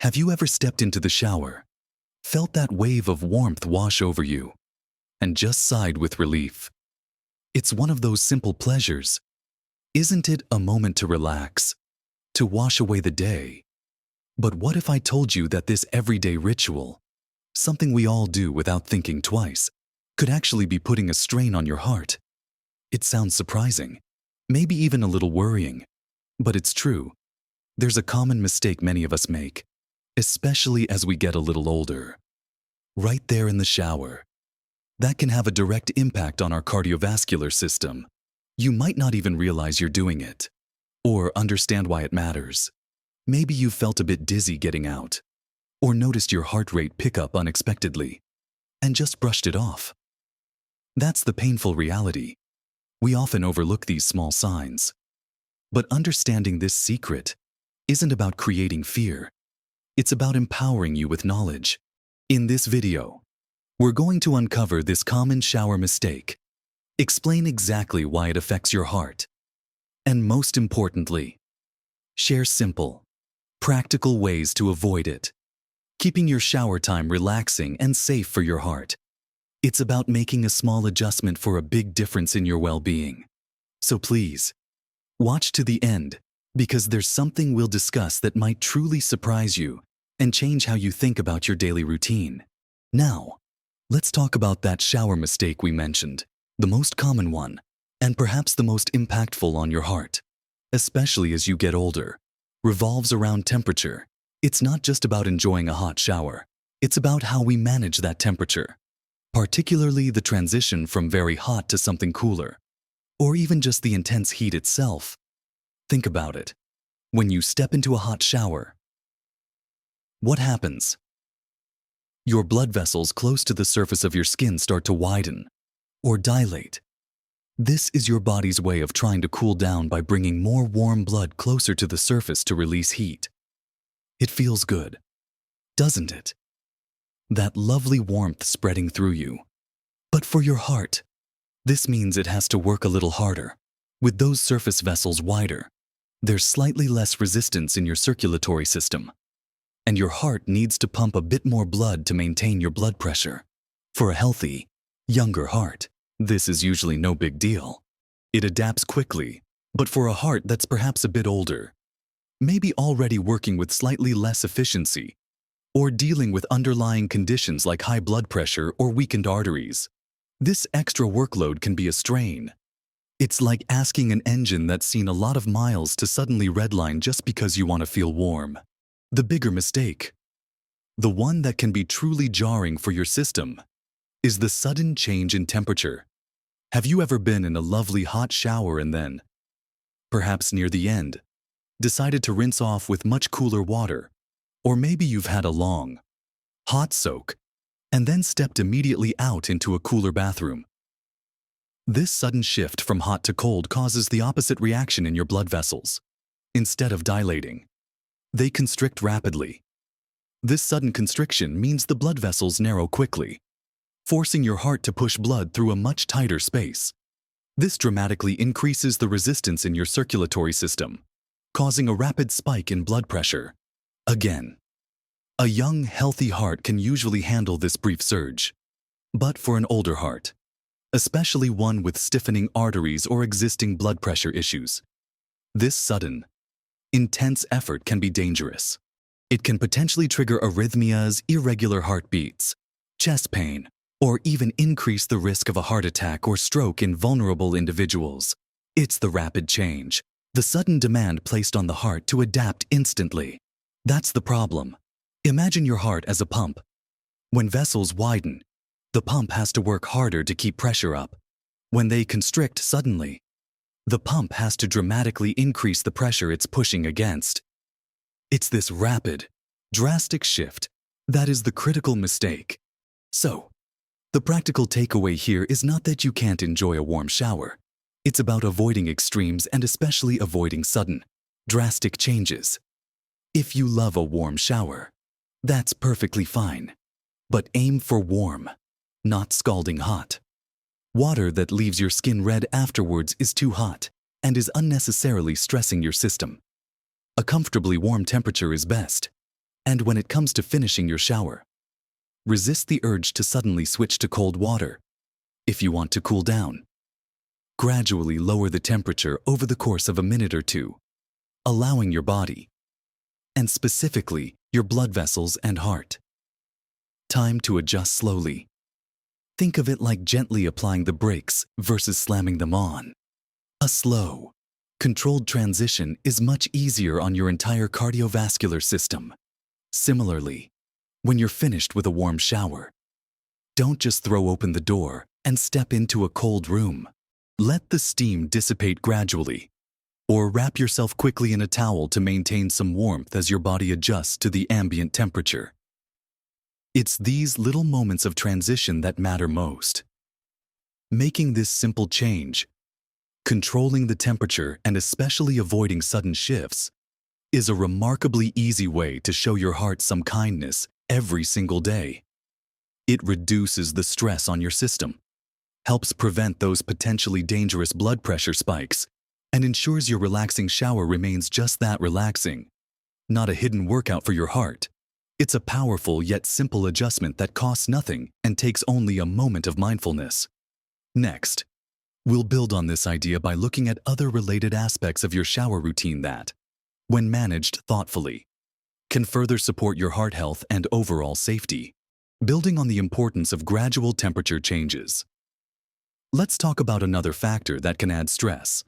Have you ever stepped into the shower, felt that wave of warmth wash over you, and just sighed with relief? It's one of those simple pleasures. Isn't it a moment to relax, to wash away the day? But what if I told you that this everyday ritual, something we all do without thinking twice, could actually be putting a strain on your heart? It sounds surprising, maybe even a little worrying, but it's true. There's a common mistake many of us make, especially as we get a little older. Right there in the shower. That can have a direct impact on our cardiovascular system. You might not even realize you're doing it, or understand why it matters. Maybe you felt a bit dizzy getting out, or noticed your heart rate pick up unexpectedly, and just brushed it off. That's the painful reality. We often overlook these small signs. But understanding this secret isn't about creating fear. It's about empowering you with knowledge. In this video, we're going to uncover this common shower mistake, explain exactly why it affects your heart, and most importantly, share simple, practical ways to avoid it, keeping your shower time relaxing and safe for your heart. It's about making a small adjustment for a big difference in your well-being. So please, watch to the end, because there's something we'll discuss that might truly surprise you and change how you think about your daily routine. Now, let's talk about that shower mistake we mentioned, the most common one, and perhaps the most impactful on your heart, especially as you get older, revolves around temperature. It's not just about enjoying a hot shower. It's about how we manage that temperature, particularly the transition from very hot to something cooler, or even just the intense heat itself. Think about it. When you step into a hot shower, what happens? Your blood vessels close to the surface of your skin start to widen or dilate. This is your body's way of trying to cool down by bringing more warm blood closer to the surface to release heat. It feels good, doesn't it? That lovely warmth spreading through you. But for your heart, this means it has to work a little harder. With those surface vessels wider, there's slightly less resistance in your circulatory system, and your heart needs to pump a bit more blood to maintain your blood pressure. For a healthy, younger heart, this is usually no big deal. It adapts quickly, but for a heart that's perhaps a bit older, maybe already working with slightly less efficiency, or dealing with underlying conditions like high blood pressure or weakened arteries, this extra workload can be a strain. It's like asking an engine that's seen a lot of miles to suddenly redline just because you want to feel warm. The bigger mistake, the one that can be truly jarring for your system, is the sudden change in temperature. Have you ever been in a lovely hot shower and then, perhaps near the end, decided to rinse off with much cooler water? Or maybe you've had a long, hot soak and then stepped immediately out into a cooler bathroom. This sudden shift from hot to cold causes the opposite reaction in your blood vessels. Instead of dilating, they constrict rapidly. This sudden constriction means the blood vessels narrow quickly, forcing your heart to push blood through a much tighter space. This dramatically increases the resistance in your circulatory system, causing a rapid spike in blood pressure. Again, a young, healthy heart can usually handle this brief surge. But for an older heart, especially one with stiffening arteries or existing blood pressure issues, this sudden, intense effort can be dangerous. It can potentially trigger arrhythmias, irregular heartbeats, chest pain, or even increase the risk of a heart attack or stroke in vulnerable individuals. It's the rapid change, the sudden demand placed on the heart to adapt instantly. That's the problem. Imagine your heart as a pump. When vessels widen, the pump has to work harder to keep pressure up. When they constrict suddenly, the pump has to dramatically increase the pressure it's pushing against. It's this rapid, drastic shift that is the critical mistake. So, the practical takeaway here is not that you can't enjoy a warm shower. It's about avoiding extremes and especially avoiding sudden, drastic changes. If you love a warm shower, that's perfectly fine. But aim for warm, not scalding hot. Water that leaves your skin red afterwards is too hot and is unnecessarily stressing your system. A comfortably warm temperature is best. And when it comes to finishing your shower, resist the urge to suddenly switch to cold water if you want to cool down. Gradually lower the temperature over the course of a minute or two, allowing your body, and specifically your blood vessels and heart, time to adjust slowly. Think of it like gently applying the brakes versus slamming them on. A slow, controlled transition is much easier on your entire cardiovascular system. Similarly, when you're finished with a warm shower, don't just throw open the door and step into a cold room. Let the steam dissipate gradually, or wrap yourself quickly in a towel to maintain some warmth as your body adjusts to the ambient temperature. It's these little moments of transition that matter most. Making this simple change, controlling the temperature and especially avoiding sudden shifts, is a remarkably easy way to show your heart some kindness every single day. It reduces the stress on your system, helps prevent those potentially dangerous blood pressure spikes, and ensures your relaxing shower remains just that, relaxing. Not a hidden workout for your heart. It's a powerful yet simple adjustment that costs nothing and takes only a moment of mindfulness. Next, we'll build on this idea by looking at other related aspects of your shower routine that, when managed thoughtfully, can further support your heart health and overall safety, building on the importance of gradual temperature changes. Let's talk about another factor that can add stress,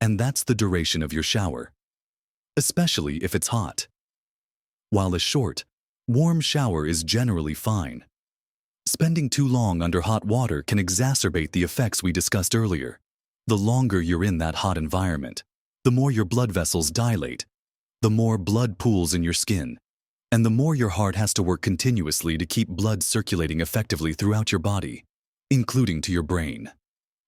and that's the duration of your shower, especially if it's hot. While a short, warm shower is generally fine, spending too long under hot water can exacerbate the effects we discussed earlier. The longer you're in that hot environment, the more your blood vessels dilate, the more blood pools in your skin, and the more your heart has to work continuously to keep blood circulating effectively throughout your body, including to your brain.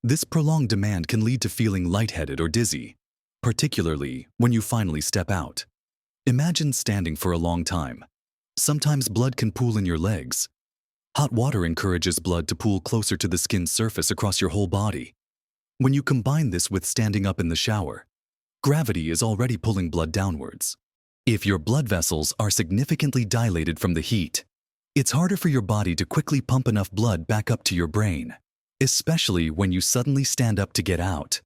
This prolonged demand can lead to feeling lightheaded or dizzy, particularly when you finally step out. Imagine standing for a long time. Sometimes blood can pool in your legs. Hot water encourages blood to pool closer to the skin's surface across your whole body. When you combine this with standing up in the shower, gravity is already pulling blood downwards. If your blood vessels are significantly dilated from the heat, it's harder for your body to quickly pump enough blood back up to your brain, especially when you suddenly stand up to get out.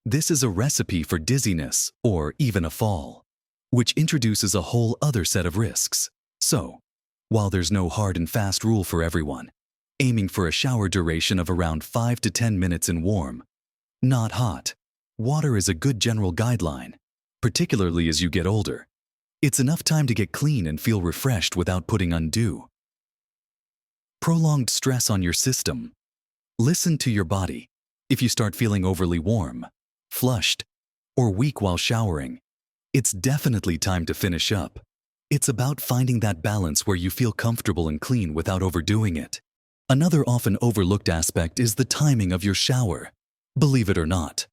This is a recipe for dizziness or even a fall, which introduces a whole other set of risks. So, while there's no hard and fast rule for everyone, aiming for a shower duration of around 5 to 10 minutes in warm, not hot, water is a good general guideline, particularly as you get older. It's enough time to get clean and feel refreshed without putting undue prolonged stress on your system. Listen to your body. If you start feeling overly warm, flushed, or weak while showering, it's definitely time to finish up. It's about finding that balance where you feel comfortable and clean without overdoing it. Another often overlooked aspect is the timing of your shower. Believe it or not,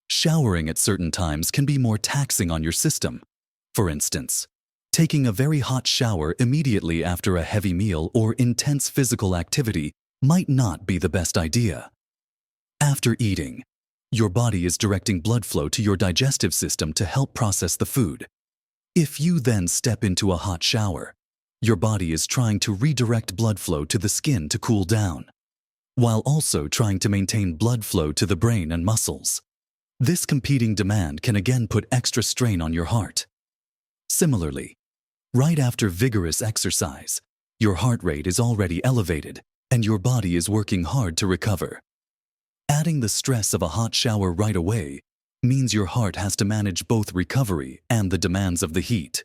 showering at certain times can be more taxing on your system. For instance, taking a very hot shower immediately after a heavy meal or intense physical activity might not be the best idea. After eating, your body is directing blood flow to your digestive system to help process the food. If you then step into a hot shower, your body is trying to redirect blood flow to the skin to cool down, while also trying to maintain blood flow to the brain and muscles. This competing demand can again put extra strain on your heart. Similarly, right after vigorous exercise, your heart rate is already elevated and your body is working hard to recover. Adding the stress of a hot shower right away means your heart has to manage both recovery and the demands of the heat.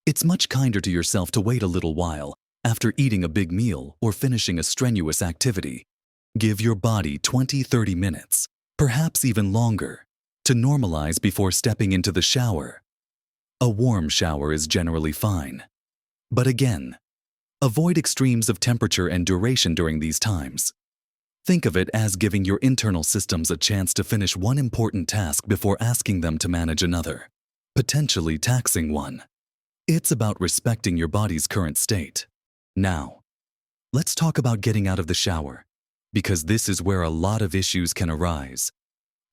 It's much kinder to yourself to wait a little while after eating a big meal or finishing a strenuous activity. Give your body 20-30 minutes, perhaps even longer, to normalize before stepping into the shower. A warm shower is generally fine. But again, avoid extremes of temperature and duration during these times. Think of it as giving your internal systems a chance to finish one important task before asking them to manage another, potentially taxing one. It's about respecting your body's current state. Now, let's talk about getting out of the shower, because this is where a lot of issues can arise,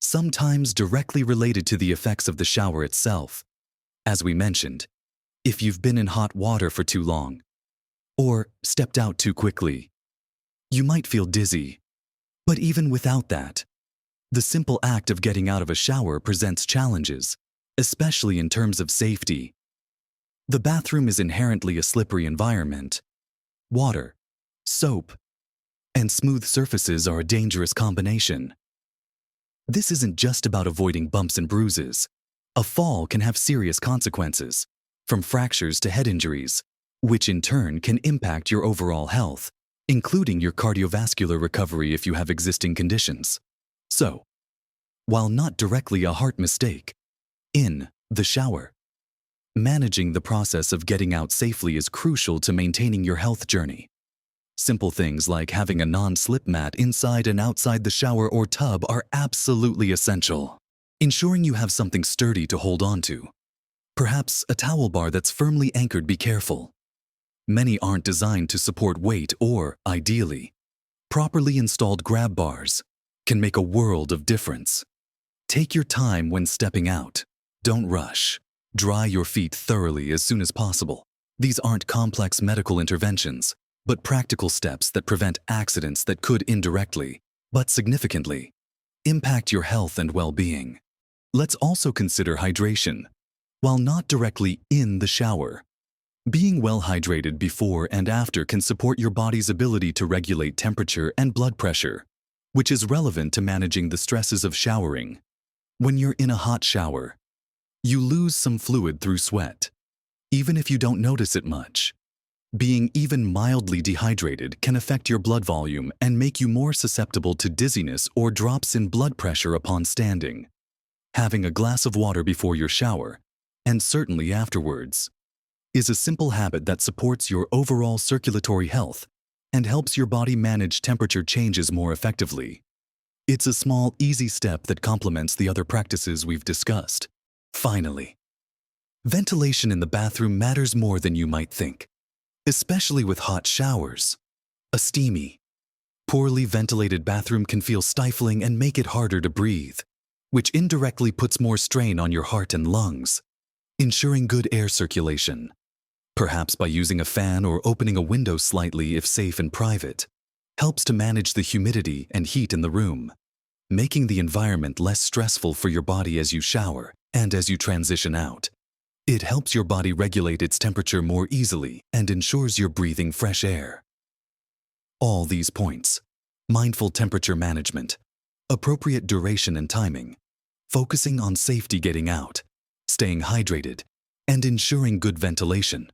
sometimes directly related to the effects of the shower itself. As we mentioned, if you've been in hot water for too long or stepped out too quickly. You might feel dizzy, but even without that, the simple act of getting out of a shower presents challenges, especially in terms of safety. The bathroom is inherently a slippery environment. Water, soap, and smooth surfaces are a dangerous combination. This isn't just about avoiding bumps and bruises. A fall can have serious consequences, from fractures to head injuries, which in turn can impact your overall health, including your cardiovascular recovery if you have existing conditions. So, while not directly a heart mistake, in the shower, managing the process of getting out safely is crucial to maintaining your health journey. Simple things like having a non-slip mat inside and outside the shower or tub are absolutely essential. Ensuring you have something sturdy to hold on to. Perhaps a towel bar that's firmly anchored. Be careful. Many aren't designed to support weight or, ideally, properly installed grab bars can make a world of difference. Take your time when stepping out. Don't rush. Dry your feet thoroughly as soon as possible. These aren't complex medical interventions, but practical steps that prevent accidents that could indirectly, but significantly, impact your health and well-being. Let's also consider hydration. While not directly in the shower, being well hydrated before and after can support your body's ability to regulate temperature and blood pressure, which is relevant to managing the stresses of showering. When you're in a hot shower, you lose some fluid through sweat, even if you don't notice it much. Being even mildly dehydrated can affect your blood volume and make you more susceptible to dizziness or drops in blood pressure upon standing. Having a glass of water before your shower, and certainly afterwards, is a simple habit that supports your overall circulatory health and helps your body manage temperature changes more effectively. It's a small, easy step that complements the other practices we've discussed. Finally, ventilation in the bathroom matters more than you might think, especially with hot showers. A steamy, poorly ventilated bathroom can feel stifling and make it harder to breathe, which indirectly puts more strain on your heart and lungs. Ensuring good air circulation, perhaps by using a fan or opening a window slightly if safe and private, helps to manage the humidity and heat in the room, making the environment less stressful for your body as you shower and as you transition out. It helps your body regulate its temperature more easily and ensures you're breathing fresh air. All these points, mindful temperature management, appropriate duration and timing, focusing on safety getting out, staying hydrated, and ensuring good ventilation,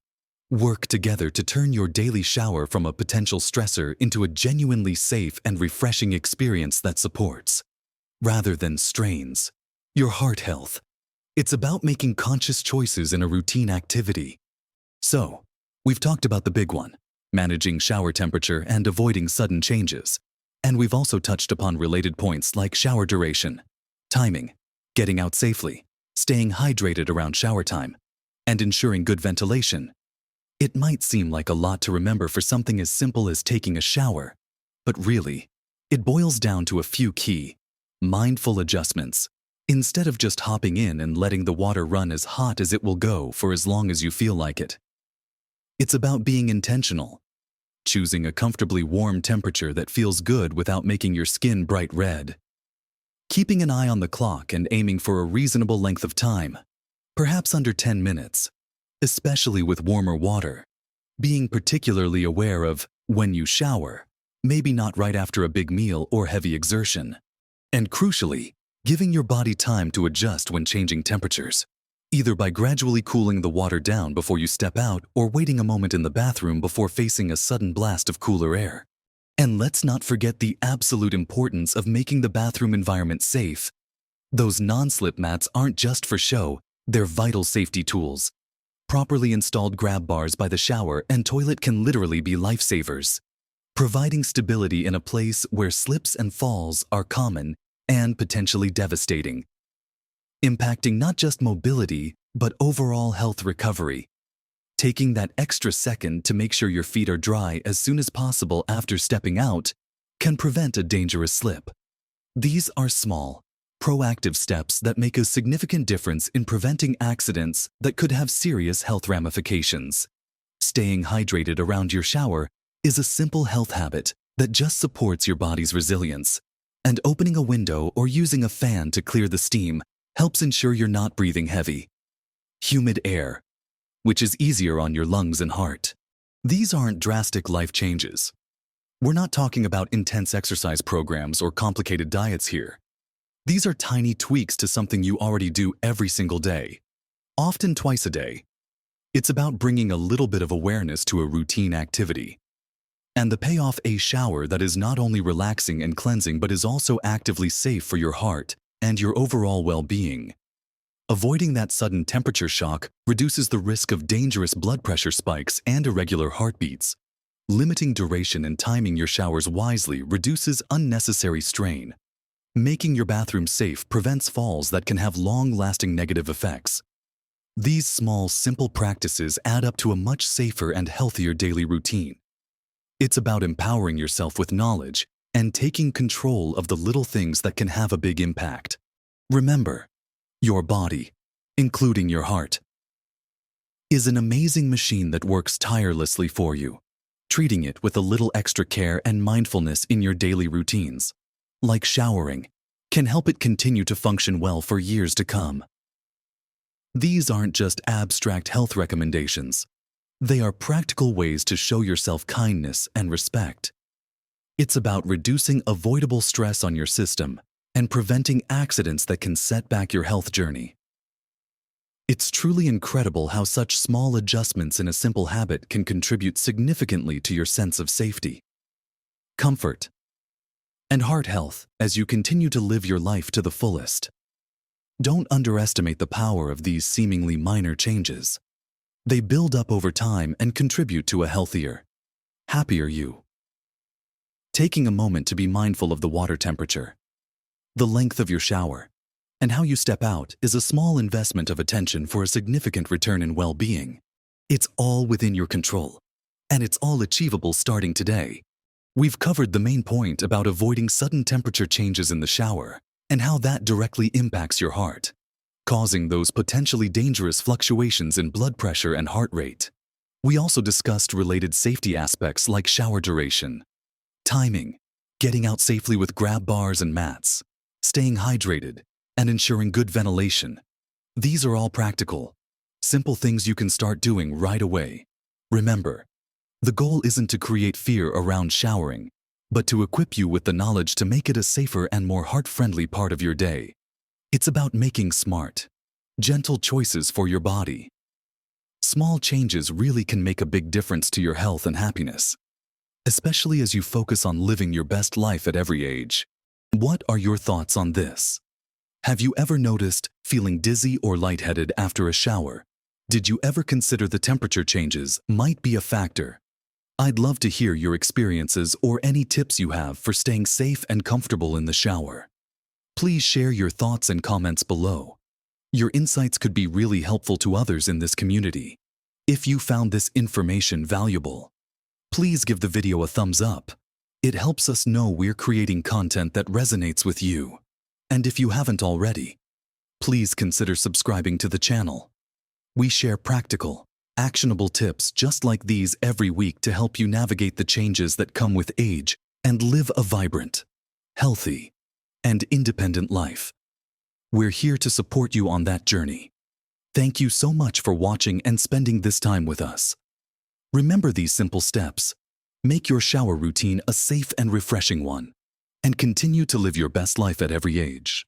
work together to turn your daily shower from a potential stressor into a genuinely safe and refreshing experience that supports, rather than strains, your heart health. It's about making conscious choices in a routine activity. So, we've talked about the big one, managing shower temperature and avoiding sudden changes. And we've also touched upon related points like shower duration, timing, getting out safely, staying hydrated around shower time, and ensuring good ventilation. It might seem like a lot to remember for something as simple as taking a shower, but really, it boils down to a few key, mindful adjustments. Instead of just hopping in and letting the water run as hot as it will go for as long as you feel like it. It's about being intentional, choosing a comfortably warm temperature that feels good without making your skin bright red. Keeping an eye on the clock and aiming for a reasonable length of time, perhaps under 10 minutes, especially with warmer water. Being particularly aware of when you shower, maybe not right after a big meal or heavy exertion. And crucially, giving your body time to adjust when changing temperatures, either by gradually cooling the water down before you step out or waiting a moment in the bathroom before facing a sudden blast of cooler air. And let's not forget the absolute importance of making the bathroom environment safe. Those non-slip mats aren't just for show, they're vital safety tools. Properly installed grab bars by the shower and toilet can literally be lifesavers, providing stability in a place where slips and falls are common and potentially devastating, impacting not just mobility, but overall health recovery. Taking that extra second to make sure your feet are dry as soon as possible after stepping out can prevent a dangerous slip. These are small, proactive steps that make a significant difference in preventing accidents that could have serious health ramifications. Staying hydrated around your shower is a simple health habit that just supports your body's resilience. And opening a window or using a fan to clear the steam helps ensure you're not breathing heavy, humid air, which is easier on your lungs and heart. These aren't drastic life changes. We're not talking about intense exercise programs or complicated diets here. These are tiny tweaks to something you already do every single day, often twice a day. It's about bringing a little bit of awareness to a routine activity. And the payoff, a shower that is not only relaxing and cleansing but is also actively safe for your heart and your overall well-being. Avoiding that sudden temperature shock reduces the risk of dangerous blood pressure spikes and irregular heartbeats. Limiting duration and timing your showers wisely reduces unnecessary strain. Making your bathroom safe prevents falls that can have long-lasting negative effects. These small, simple practices add up to a much safer and healthier daily routine. It's about empowering yourself with knowledge and taking control of the little things that can have a big impact. Remember, your body, including your heart, is an amazing machine that works tirelessly for you. Treating it with a little extra care and mindfulness in your daily routines, like showering, can help it continue to function well for years to come. These aren't just abstract health recommendations. They are practical ways to show yourself kindness and respect. It's about reducing avoidable stress on your system and preventing accidents that can set back your health journey. It's truly incredible how such small adjustments in a simple habit can contribute significantly to your sense of safety, comfort, and heart health as you continue to live your life to the fullest. Don't underestimate the power of these seemingly minor changes. They build up over time and contribute to a healthier, happier you. Taking a moment to be mindful of the water temperature, the length of your shower, and how you step out is a small investment of attention for a significant return in well-being. It's all within your control, and it's all achievable starting today. We've covered the main point about avoiding sudden temperature changes in the shower and how that directly impacts your heart, causing those potentially dangerous fluctuations in blood pressure and heart rate. We also discussed related safety aspects like shower duration, timing, getting out safely with grab bars and mats, staying hydrated, and ensuring good ventilation. These are all practical, simple things you can start doing right away. Remember, the goal isn't to create fear around showering, but to equip you with the knowledge to make it a safer and more heart-friendly part of your day. It's about making smart, gentle choices for your body. Small changes really can make a big difference to your health and happiness, especially as you focus on living your best life at every age. What are your thoughts on this? Have you ever noticed feeling dizzy or lightheaded after a shower? Did you ever consider the temperature changes might be a factor? I'd love to hear your experiences or any tips you have for staying safe and comfortable in the shower. Please share your thoughts and comments below. Your insights could be really helpful to others in this community. If you found this information valuable, please give the video a thumbs up. It helps us know we're creating content that resonates with you. And if you haven't already, please consider subscribing to the channel. We share practical, actionable tips just like these every week to help you navigate the changes that come with age and live a vibrant, healthy, and independent life. We're here to support you on that journey. Thank you so much for watching and spending this time with us. Remember these simple steps. Make your shower routine a safe and refreshing one, and continue to live your best life at every age.